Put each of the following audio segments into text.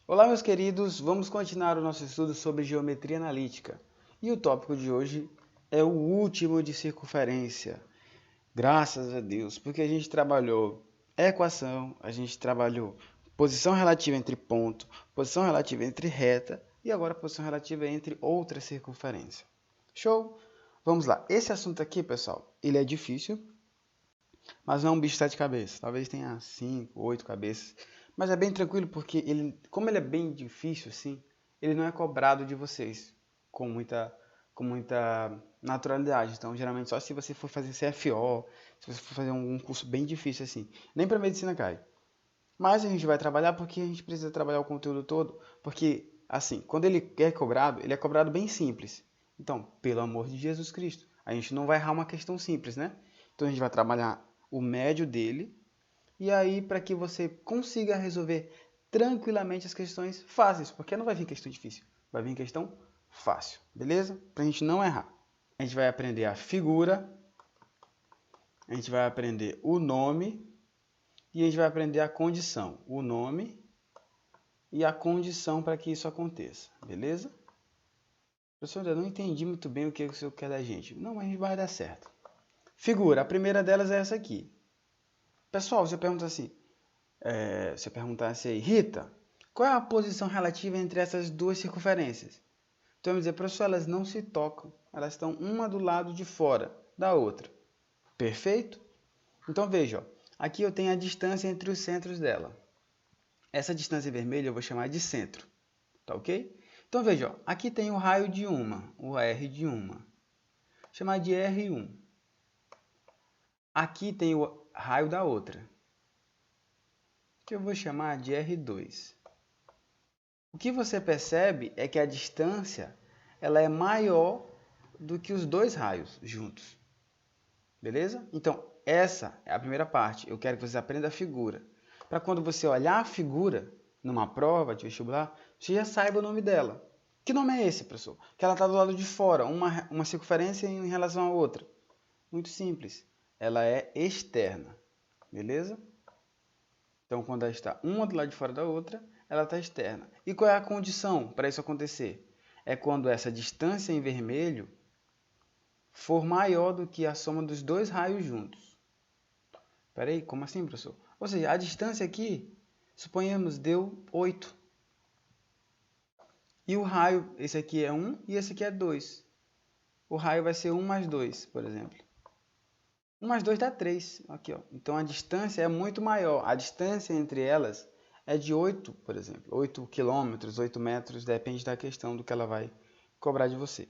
Olá, meus queridos, vamos continuar o nosso estudo sobre geometria analítica. E o tópico de hoje é o último de circunferência. Graças a Deus, porque a gente trabalhou equação, a gente trabalhou posição relativa entre ponto, posição relativa entre reta e agora posição relativa entre outra circunferência. Show? Vamos lá. Esse assunto aqui, pessoal, ele é difícil, mas não é um bicho de sete cabeças. Talvez tenha 5, 8 cabeças. Mas é bem tranquilo porque como ele é bem difícil assim, ele não é cobrado de vocês com muita naturalidade. Então, geralmente só se você for fazer CFO, se você for fazer um curso bem difícil assim, nem para medicina cai. Mas a gente vai trabalhar porque a gente precisa trabalhar o conteúdo todo, porque assim, quando ele é cobrado bem simples. Então, pelo amor de Jesus Cristo, a gente não vai errar uma questão simples, né? Então a gente vai trabalhar o médio dele, e aí para que você consiga resolver tranquilamente as questões fáceis, porque não vai vir questão difícil, vai vir questão fácil, beleza? Para a gente não errar. A gente vai aprender a figura, a gente vai aprender o nome e a gente vai aprender a condição. O nome e a condição para que isso aconteça, beleza? Professor, eu não entendi muito bem o que o senhor quer da gente. Não, mas vai dar certo. Figura, a primeira delas é essa aqui. Pessoal, você pergunta assim, se eu perguntasse aí, Rita, qual é a posição relativa entre essas duas circunferências? Então, vamos dizer, professor, elas não se tocam, elas estão uma do lado de fora da outra. Perfeito? Então, veja, ó, aqui eu tenho a distância entre os centros dela. Essa distância vermelha eu vou chamar de centro, tá ok? Então, veja, ó, aqui tem o raio de uma, o R de uma. Vou chamar de R1. Aqui tem o raio da outra, que eu vou chamar de R2. O que você percebe é que a distância ela é maior do que os dois raios juntos. Beleza? Então, essa é a primeira parte. Eu quero que você aprenda a figura. Para quando você olhar a figura numa prova de vestibular, você já saiba o nome dela. Que nome é esse, professor? Que ela está do lado de fora, uma circunferência em relação à outra. Muito simples. Ela é externa. Beleza? Então, quando ela está uma do lado de fora da outra, ela está externa. E qual é a condição para isso acontecer? É quando essa distância em vermelho for maior do que a soma dos dois raios juntos. Espera aí, como assim, professor? Ou seja, a distância aqui, suponhamos, deu 8. E o raio, esse aqui é 1 e esse aqui é 2. O raio vai ser 1 mais 2, por exemplo. 1 mais 2 dá 3. Aqui, ó. Então, a distância é muito maior. A distância entre elas é de 8, por exemplo. 8 quilômetros, 8 metros, depende da questão do que ela vai cobrar de você.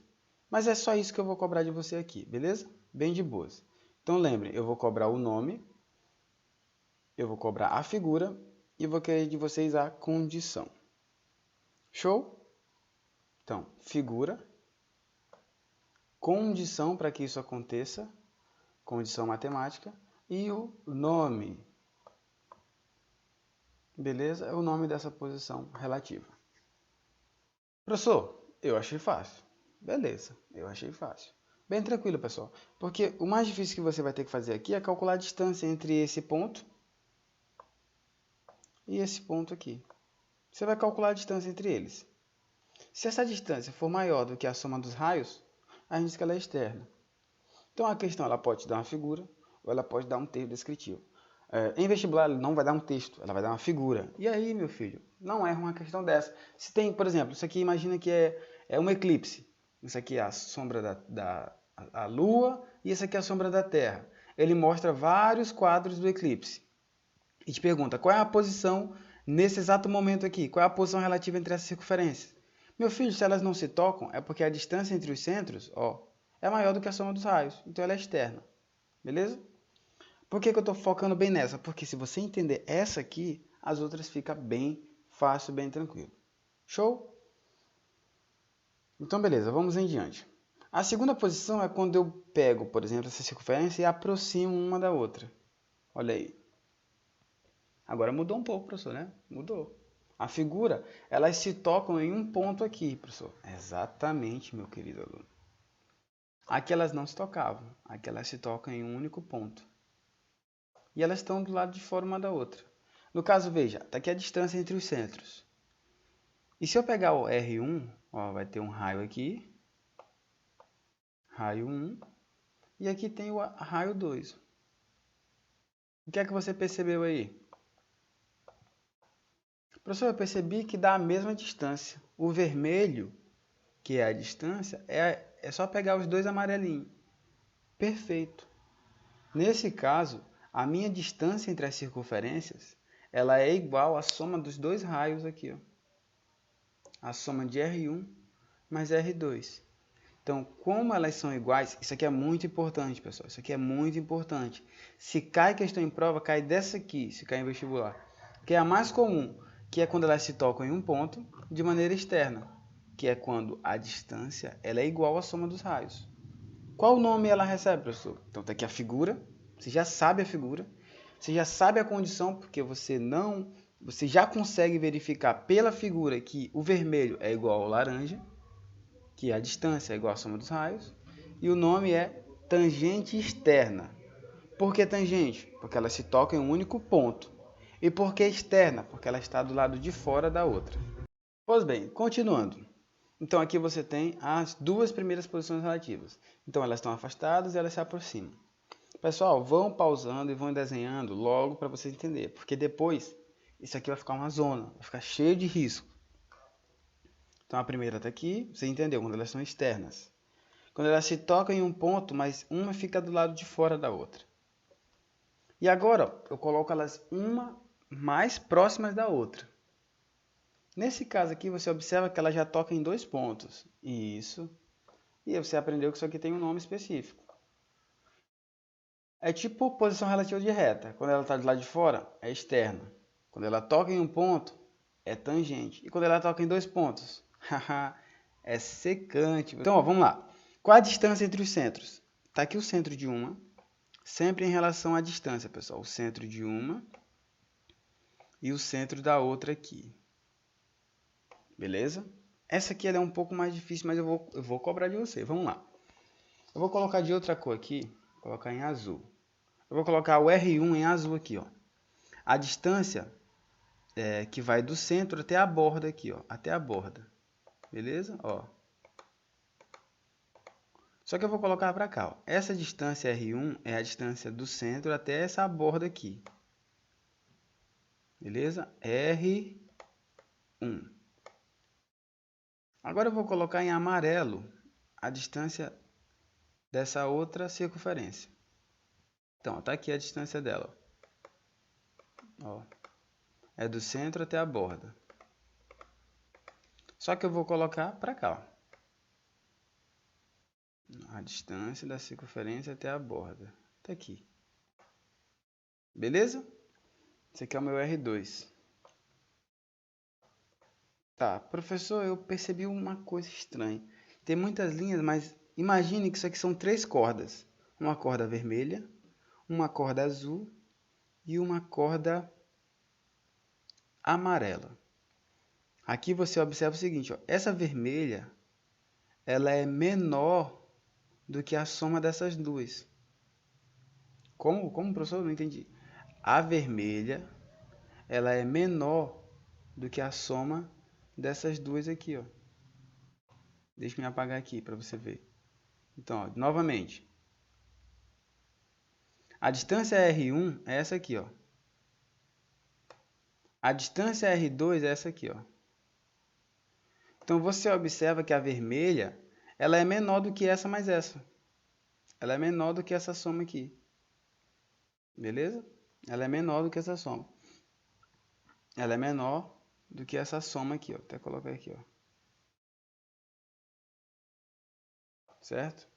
Mas é só isso que eu vou cobrar de você aqui, beleza? Bem de boas. Então, lembre, eu vou cobrar o nome, eu vou cobrar a figura e vou querer de vocês a condição. Show? Então, figura, condição para que isso aconteça, condição matemática, e o nome. Beleza? É o nome dessa posição relativa. Professor, eu achei fácil. Beleza, eu achei fácil. Bem tranquilo, pessoal. Porque o mais difícil que você vai ter que fazer aqui é calcular a distância entre esse ponto e esse ponto aqui. Você vai calcular a distância entre eles. Se essa distância for maior do que a soma dos raios, a gente diz que ela é externa. Então a questão ela pode te dar uma figura ou ela pode dar um texto descritivo. Em vestibular, ela não vai dar um texto, ela vai dar uma figura. E aí, meu filho, não erra uma questão dessa. Se tem, por exemplo, isso aqui imagina que é um eclipse. Isso aqui é a sombra a Lua e isso aqui é a sombra da Terra. Ele mostra vários quadros do eclipse. E te pergunta, qual é a posição nesse exato momento aqui? Qual é a posição relativa entre essas circunferências? Meu filho, se elas não se tocam, é porque a distância entre os centros, ó, é maior do que a soma dos raios. Então ela é externa. Beleza? Por que eu estou focando bem nessa? Porque se você entender essa aqui, as outras ficam bem fácil, bem tranquilo. Show? Então, beleza, vamos em diante. A segunda posição é quando eu pego, por exemplo, essa circunferência e aproximo uma da outra. Olha aí. Agora mudou um pouco, professor, né? Mudou. A figura, elas se tocam em um ponto aqui, professor. Exatamente, meu querido aluno. Aqui elas não se tocavam. Aqui elas se tocam em um único ponto. E elas estão do lado de fora uma da outra. No caso, veja, está aqui a distância entre os centros. E se eu pegar o R1, ó, vai ter um raio aqui, raio 1, e aqui tem o raio 2. O que é que você percebeu aí? Professor, eu percebi que dá a mesma distância. O vermelho, que é a distância, é só pegar os dois amarelinhos. Perfeito. Nesse caso, a minha distância entre as circunferências, ela é igual à soma dos dois raios aqui, ó. A soma de R1 mais R2. Então, como elas são iguais, isso aqui é muito importante, pessoal. Isso aqui é muito importante. Se cai questão em prova, cai dessa aqui, se cai em vestibular. Que é a mais comum, que é quando elas se tocam em um ponto de maneira externa, que é quando a distância ela é igual à soma dos raios. Qual nome ela recebe, professor? Então, está aqui a figura. Você já sabe a figura. Você já sabe a condição, porque você já consegue verificar pela figura que o vermelho é igual ao laranja, que a distância é igual à soma dos raios, e o nome é tangente externa. Por que tangente? Porque ela se toca em um único ponto. E por que externa? Porque ela está do lado de fora da outra. Pois bem, continuando. Então aqui você tem as duas primeiras posições relativas. Então elas estão afastadas e elas se aproximam. Pessoal, vão pausando e vão desenhando logo para vocês entenderem, porque depois isso aqui vai ficar uma zona, vai ficar cheio de risco. Então a primeira está aqui, você entendeu, quando elas são externas. Quando elas se tocam em um ponto, mas uma fica do lado de fora da outra. E agora eu coloco elas uma mais próximas da outra. Nesse caso aqui você observa que ela já toca em dois pontos. Isso. E você aprendeu que isso aqui tem um nome específico. É tipo posição relativa de reta. Quando ela está do lado de fora, é externa. Quando ela toca em um ponto, é tangente. E quando ela toca em dois pontos, é secante. Então, ó, vamos lá. Qual a distância entre os centros? Está aqui o centro de uma, sempre em relação à distância, pessoal. O centro de uma e o centro da outra aqui. Beleza? Essa aqui ela é um pouco mais difícil, mas eu vou cobrar de você. Vamos lá. Eu vou colocar de outra cor aqui, vou colocar em azul. Eu vou colocar o R1 em azul aqui, ó. A distância que vai do centro até a borda aqui, ó, até a borda. Beleza? Ó. Só que eu vou colocar para cá, ó. Essa distância R1 é a distância do centro até essa borda aqui. Beleza? R1. Agora eu vou colocar em amarelo a distância dessa outra circunferência. Então, tá aqui a distância dela. Ó. É do centro até a borda. Só que eu vou colocar para cá, ó. A distância da circunferência até a borda. Tá aqui. Beleza? Esse aqui é o meu R2. Tá, professor, eu percebi uma coisa estranha. Tem muitas linhas, mas imagine que isso aqui são três cordas. Uma corda vermelha, uma corda azul e uma corda amarela. Aqui você observa o seguinte, ó, essa vermelha, ela é menor do que a soma dessas duas. Como, professor? Eu não entendi. A vermelha, ela é menor do que a soma dessas duas aqui, ó. Deixa eu apagar aqui para você ver. Então, ó, novamente. A distância R1 é essa aqui, ó. A distância R2 é essa aqui, ó. Então, você observa que a vermelha, ela é menor do que essa mais essa. Ela é menor do que essa soma aqui. Beleza? Ela é menor do que essa soma. Ela é menor do que essa soma aqui, ó. Vou até colocar aqui, ó. Certo?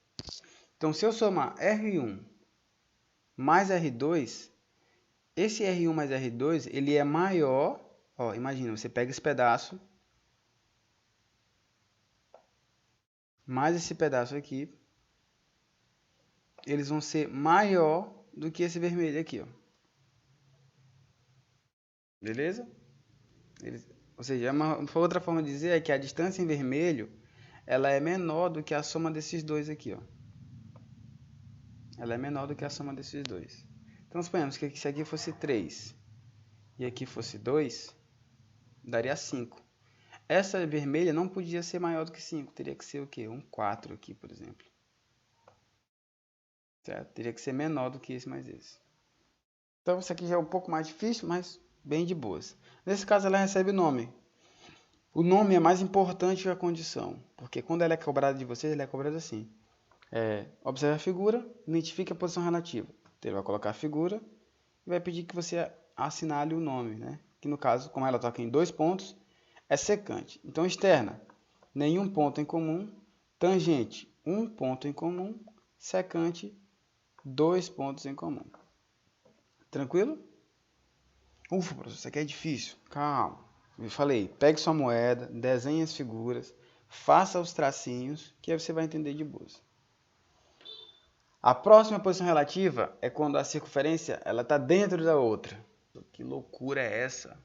Então, se eu somar R1 mais R2, esse R1 mais R2, ele é maior, ó, imagina, você pega esse pedaço, mais esse pedaço aqui, eles vão ser maior do que esse vermelho aqui, ó. Beleza? Ou seja, uma outra forma de dizer é que a distância em vermelho, ela é menor do que a soma desses dois aqui, ó. Ela é menor do que a soma desses dois. Então, suponhamos que se aqui fosse 3 e aqui fosse 2, daria 5. essa vermelha não podia ser maior do que 5. Teria que ser o quê? Um 4 aqui, por exemplo. Certo? Teria que ser menor do que esse mais esse. Então, isso aqui já é um pouco mais difícil, mas bem de boas. Nesse caso, ela recebe o nome. O nome é mais importante que a condição, porque quando ela é cobrada de você, ela é cobrada assim. Observe a figura, identifique a posição relativa. Então, ele vai colocar a figura e vai pedir que você assinale o nome, né? Que no caso, como ela toca em 2 pontos, é secante. Então, externa, nenhum ponto em comum. Tangente, 1 ponto em comum. Secante, 2 pontos em comum. Tranquilo? Ufa, professor, isso aqui é difícil. Calma. Eu falei, pegue sua moeda, desenhe as figuras, faça os tracinhos, que aí você vai entender de boas. A próxima posição relativa é quando a circunferência está dentro da outra. Que loucura é essa?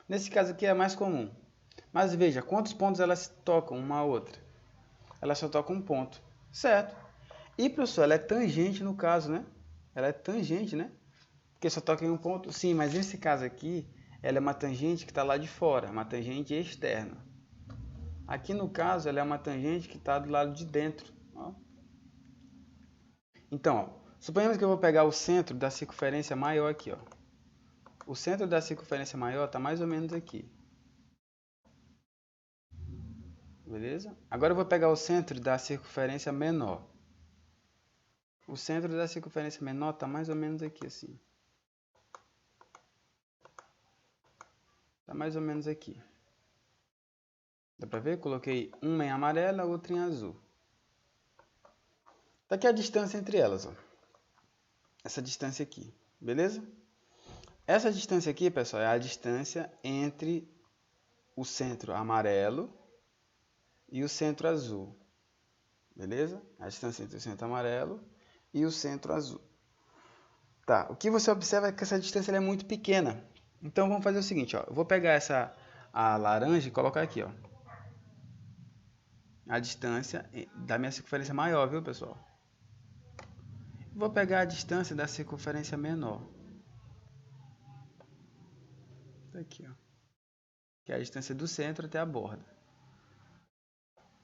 Nesse caso aqui é mais comum. Mas veja, quantos pontos elas tocam uma a outra? Elas só tocam um ponto, certo? E, professor, ela é tangente no caso, né? Ela é tangente, né? Porque só toca em um ponto. Sim, mas nesse caso aqui, ela é uma tangente que está lá de fora, uma tangente externa. Aqui no caso, ela é uma tangente que está do lado de dentro. Ó. Então, suponhamos que eu vou pegar o centro da circunferência maior aqui. Ó. O centro da circunferência maior está mais ou menos aqui. Beleza? Agora eu vou pegar o centro da circunferência menor. O centro da circunferência menor está mais ou menos aqui, assim. Está mais ou menos aqui. Dá para ver? Coloquei uma em amarelo, a outra em azul. Está aqui a distância entre elas. Ó. Essa distância aqui. Beleza? Essa distância aqui, pessoal, é a distância entre o centro amarelo e o centro azul. Beleza? A distância entre o centro amarelo e o centro azul. Tá, o que você observa é que essa distância é muito pequena. Então vamos fazer o seguinte, ó. Eu vou pegar a laranja e colocar aqui, ó. A distância da minha circunferência maior, viu, pessoal? Vou pegar a distância da circunferência menor. Tá aqui, ó. Que é a distância do centro até a borda.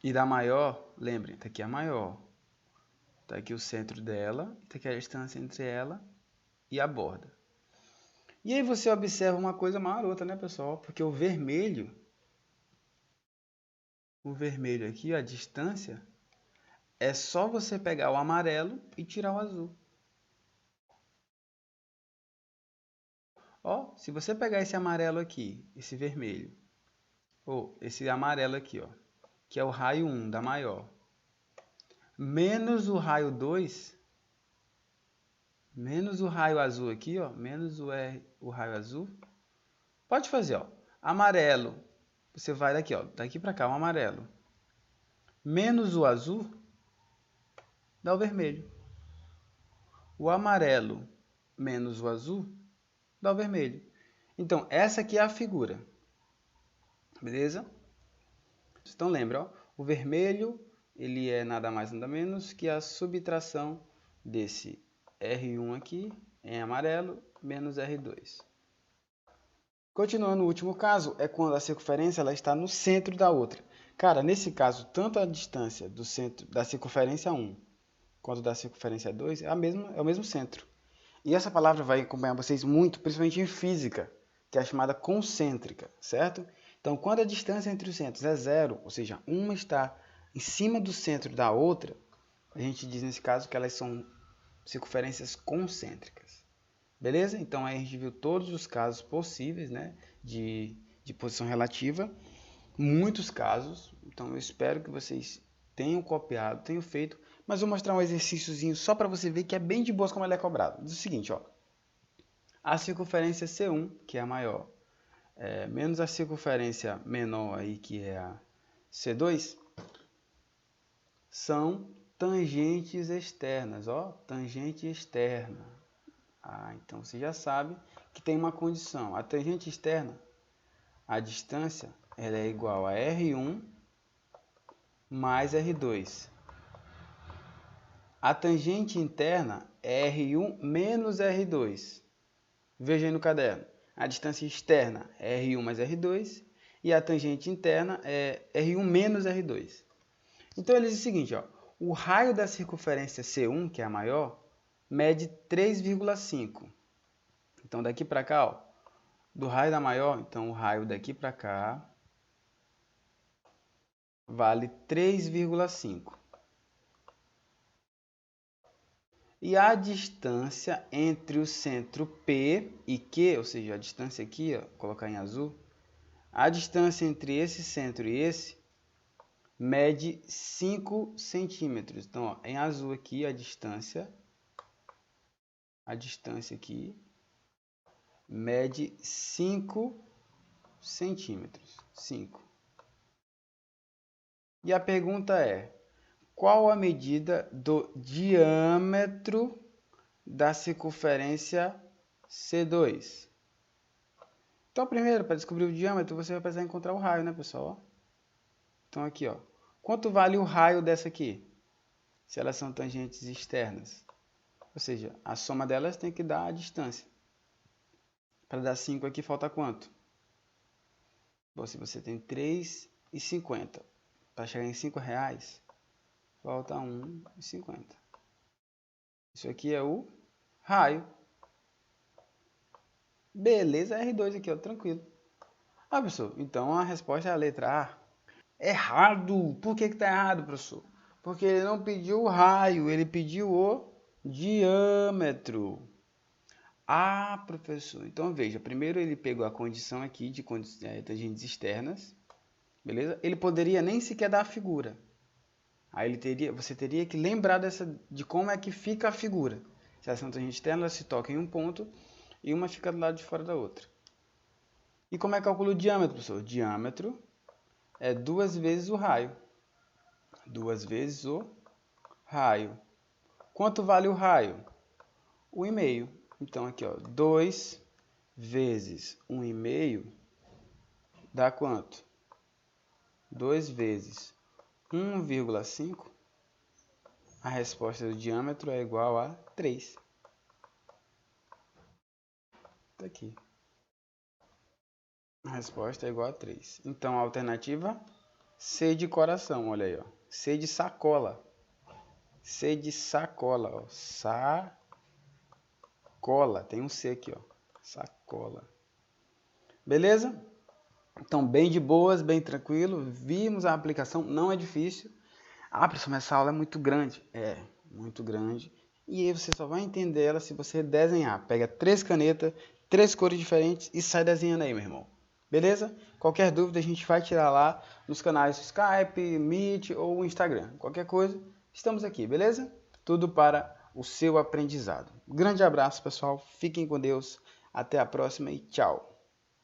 E da maior, lembrem, tá aqui a maior. Tá aqui o centro dela, tá aqui a distância entre ela e a borda. E aí você observa uma coisa marota, né, pessoal? Porque o vermelho aqui, a distância, é só você pegar o amarelo e tirar o azul. Ó, se você pegar esse amarelo aqui, esse vermelho, ou esse amarelo aqui, ó, que é o raio 1 da maior, menos o raio 2, menos o raio azul aqui, ó, menos o raio azul, pode fazer, ó, amarelo, você vai daqui, ó, daqui para cá, o amarelo, menos o azul, dá o vermelho. O amarelo menos o azul, dá o vermelho. Então, essa aqui é a figura. Beleza? Então, lembra, ó, o vermelho, ele é nada mais nada menos que a subtração desse R1 aqui, em amarelo, menos R2. Continuando, o último caso é quando a circunferência ela está no centro da outra. Cara, nesse caso, tanto a distância do centro da circunferência 1 quanto da circunferência 2 é o mesmo centro. E essa palavra vai acompanhar vocês muito, principalmente em física, que é a chamada concêntrica, certo? Então, quando a distância entre os centros é zero, ou seja, uma está em cima do centro da outra, a gente diz nesse caso que elas são circunferências concêntricas. Beleza? Então, aí a gente viu todos os casos possíveis, né, de posição relativa, muitos casos. Então, eu espero que vocês tenham copiado, tenham feito, mas vou mostrar um exercíciozinho só para você ver que é bem de boas como ele é cobrado. Diz o seguinte, ó, a circunferência C1, que é a maior, menos a circunferência menor, aí, que é a C2, são tangentes externas, ó, tangente externa. Então você já sabe que tem uma condição. A tangente externa, a distância, ela é igual a R1 mais R2. A tangente interna é R1 menos R2. Veja aí no caderno. A distância externa é R1 mais R2 e a tangente interna é R1 menos R2. Então ele diz o seguinte, ó, o raio da circunferência C1, que é a maior, mede 3,5. Então daqui para cá, ó, do raio da maior, então o raio daqui para cá vale 3,5. E a distância entre o centro P e Q, ou seja, a distância aqui, ó, vou colocar em azul, a distância entre esse centro e esse mede 5 centímetros. Então, ó, em azul aqui a distância aqui mede 5 centímetros. 5. E a pergunta é, qual a medida do diâmetro da circunferência C2? Então, primeiro, para descobrir o diâmetro, você vai precisar encontrar o raio, né, pessoal? Então, aqui, ó. Quanto vale o raio dessa aqui? Se elas são tangentes externas. Ou seja, a soma delas tem que dar a distância. Para dar 5 aqui, falta quanto? Bom, se você tem 3,50. Para chegar em R$5, falta 1,50. Isso aqui é o raio. Beleza, R2 aqui, ó, tranquilo. Ah, professor, então a resposta é a letra A. Errado! Por que está errado, professor? Porque ele não pediu o raio, ele pediu o diâmetro. Ah, professor, então veja, primeiro ele pegou a condição aqui de tangentes externas, beleza? Ele poderia nem sequer dar a figura. Aí você teria que lembrar de como é que fica a figura. Se elas são tangentes externas, elas se tocam em um ponto e uma fica do lado de fora da outra. E como é que calcula o diâmetro, professor? Diâmetro é 2 vezes o raio. 2 vezes o raio. Quanto vale o raio? 1,5. Então, aqui, ó, 2 vezes 1,5 dá quanto? 2 vezes 1,5. A resposta do diâmetro é igual a 3. Tá aqui. A resposta é igual a 3. Então, a alternativa C de coração, olha aí, ó. C de sacola. C de sacola, ó. Sacola. Tem um C aqui, ó. Sacola. Beleza? Então, bem de boas, bem tranquilo. Vimos a aplicação, não é difícil. Ah, professor, mas essa aula é muito grande. É, muito grande. E aí você só vai entender ela se você desenhar. Pega 3 canetas, 3 cores diferentes e sai desenhando aí, meu irmão. Beleza? Qualquer dúvida a gente vai tirar lá nos canais Skype, Meet ou Instagram. Qualquer coisa, estamos aqui, beleza? Tudo para o seu aprendizado. Grande abraço, pessoal. Fiquem com Deus. Até a próxima e tchau.